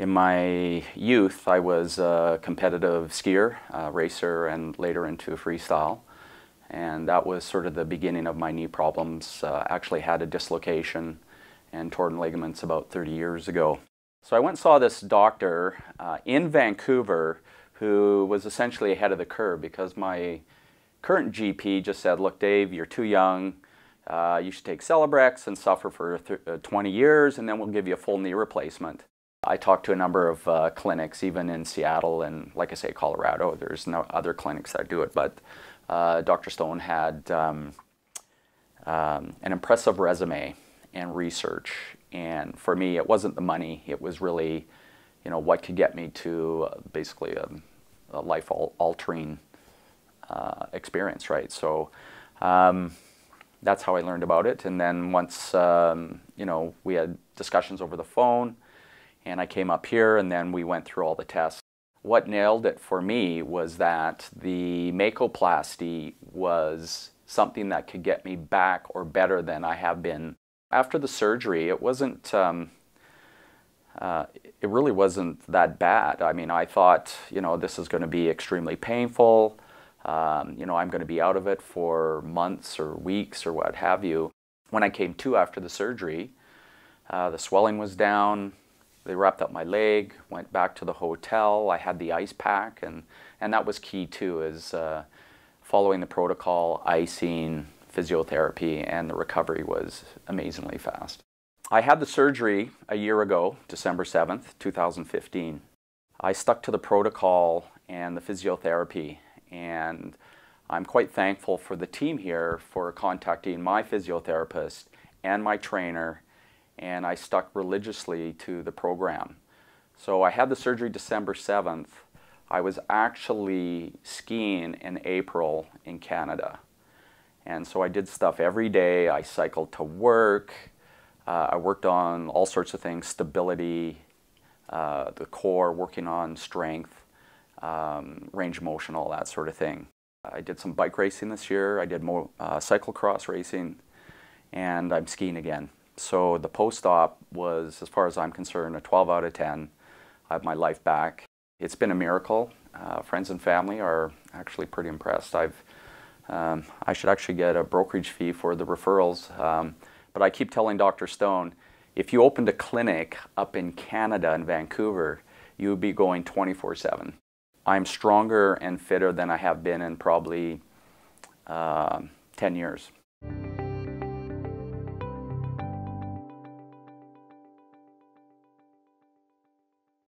In my youth, I was a competitive skier, racer, and later into freestyle. And that was sort of the beginning of my knee problems. Actually had a dislocation and torn ligaments about 30 years ago. So I went and saw this doctor in Vancouver who was essentially ahead of the curve, because my current GP just said, look, Dave, you're too young. You should take Celebrex and suffer for 20 years, and then we'll give you a full knee replacement. I talked to a number of clinics, even in Seattle and, like I say, Colorado. There's no other clinics that do it, but Dr. Stone had an impressive resume and research. And for me, it wasn't the money. It was really, you know, what could get me to basically a life-altering experience, right? So that's how I learned about it. And then once, you know, we had discussions over the phone, and I came up here, and then we went through all the tests. What nailed it for me was that the MAKOplasty was something that could get me back or better than I have been. After the surgery, it wasn't, it really wasn't that bad. I mean, I thought, you know, this is going to be extremely painful. You know, I'm going to be out of it for months or weeks or what have you. When I came to after the surgery, the swelling was down. They wrapped up my leg, went back to the hotel. I had the ice pack, and that was key too, is following the protocol, icing, physiotherapy, and the recovery was amazingly fast. I had the surgery a year ago, December 7th, 2015. I stuck to the protocol and the physiotherapy, and I'm quite thankful for the team here for contacting my physiotherapist and my trainer, and I stuck religiously to the program. So I had the surgery December 7th. I was actually skiing in April in Canada. And so I did stuff every day. I cycled to work. I worked on all sorts of things, stability, the core, working on strength, range of motion, all that sort of thing. I did some bike racing this year. I did more cyclocross racing, and I'm skiing again. So the post-op was, as far as I'm concerned, a 12 out of 10. I have my life back. It's been a miracle. Friends and family are actually pretty impressed. I should actually get a brokerage fee for the referrals. But I keep telling Dr. Stone, if you opened a clinic up in Canada, in Vancouver, you would be going 24/7. I'm stronger and fitter than I have been in probably 10 years.